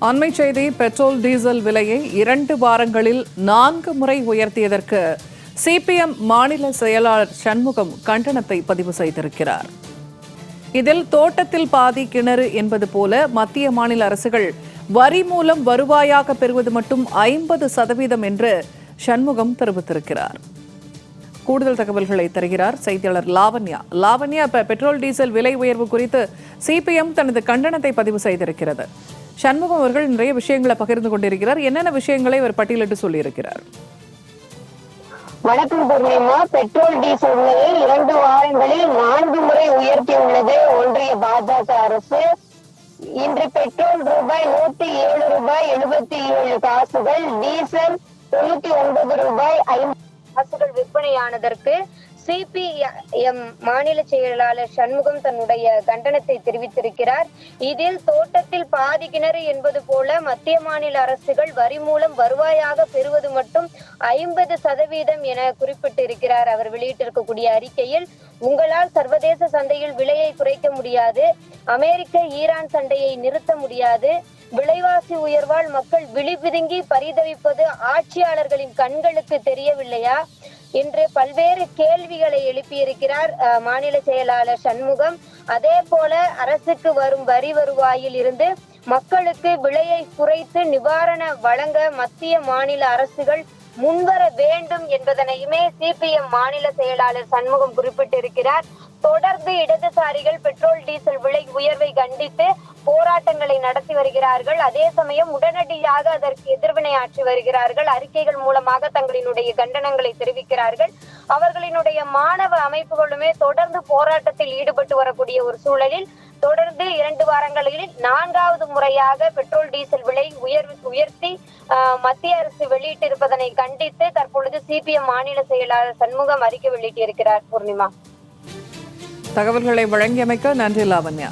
அண்மை செய்தி. Petrol diesel விலையை 2 வாரங்களில் 4 முறை உயர்த்தியதற்கு சிபிஎம் மாநில செயலாளர் சண்முகம் கண்டனத்தை பதிவு செய்திருக்கிறார். இதில் தோட்டத்தில் பாதி கிணறு என்பது போல மத்திய மாநில அரசுகள் வரி மூலம் வருவாயாக பெறுவது மட்டும் 50% என்று சண்முகம் தெரிவித்திருக்கிறார். கூடுதல் தகவல்களை தருகிறார் செய்தியாளர் லாவண்யா. லாவண்யா, பெட்ரோல் டீசல் விலை உயர்வு குறித்து சிபிஎம் தனது கண்டனத்தை பதிவு செய்திருக்கிறது. சண்முகம் அவர்கள் நிறைய விஷயங்களை பகிர்ந்து கொண்டிருக்கிறார். என்னென்ன விஷயங்களை இவர் பட்டியலிட்டு சொல்லியிருக்கிறார்? வணக்கம் பூர்ணிமா. பெட்ரோல் டீசல் விலையை 2 வாரங்களில் 4 முறை உயர்த்தியுள்ளது ஒன்றிய பாஜக அரசு. இன்று பெட்ரோல் ரூபாய் 107 ரூபாய் 77 காசுகள், டீசல் 99 ரூபாய் 50 காசுகள் விற்பனையானதற்கு சிபிஎம் மாநில செயலாளர் சண்முகம் தன்னுடைய கண்டனத்தை தெரிவித்திருக்கிறார். இதில் தோட்டத்தில் பாதி கிணறு என்பது போல மத்திய மாநில அரசுகள் வரி மூலம் வருவாயாக பெறுவது மட்டும் 50% என குறிப்பிட்டிருக்கிறார். அவர் வெளியிட்டிருக்கக்கூடிய அறிக்கையில், உங்களால் சர்வதேச சந்தையில் விலையை குறைக்க முடியாது, அமெரிக்க ஈரான் சண்டையை நிறுத்த முடியாது, விலைவாசி உயர்வால் மக்கள் விழி பிதுங்கி பரிதவிப்பது ஆட்சியாளர்களின் கண்களுக்கு தெரியவில்லையா என்று பல்வேறு கேள்விகளை எழுப்பியிருக்கிறார் மாநில செயலாளர் சண்முகம். அதே போல அரசுக்கு வரும் வரி வருவாயில் இருந்து மக்களுக்கு விலையை குறைத்து நிவாரண வழங்க மத்திய மாநில அரசுகள் முன்வர வேண்டும் என்பதனையுமே சிபிஎம் மாநில செயலாளர் சண்முகம் குறிப்பிட்டிருக்கிறார். தொடர்ந்து இடதுசாரிகள் பெட்ரோல் டீசல் விலை உயர்வை கண்டித்து போராட்டங்களை நடத்தி வருகிறார்கள். அதே சமயம் உடனடியாக அதற்கு எதிர்வினை ஆற்றி வருகிறார்கள். அறிக்கைகள் மூலமாக தங்களினுடைய கண்டனங்களை தெரிவிக்கிறார்கள். அவர்களினுடைய மாணவ அமைப்புகளுமே தொடர்ந்து போராட்டத்தில் ஈடுபட்டு வரக்கூடிய ஒரு சூழலில் தொடர்ந்து 2 வாரங்களில் 4வது முறையாக பெட்ரோல் டீசல் விலை உயர்த்தி மத்திய அரசு வெளியிட்டிருப்பதனை கண்டித்து தற்பொழுது சிபிஎம் மாநில செயலாளர் சண்முகம் அறிக்கை வெளியிட்டிருக்கிறார். பூர்ணிமா, தகவல்களை வழங்கியமைக்க நன்றி லாவண்யா.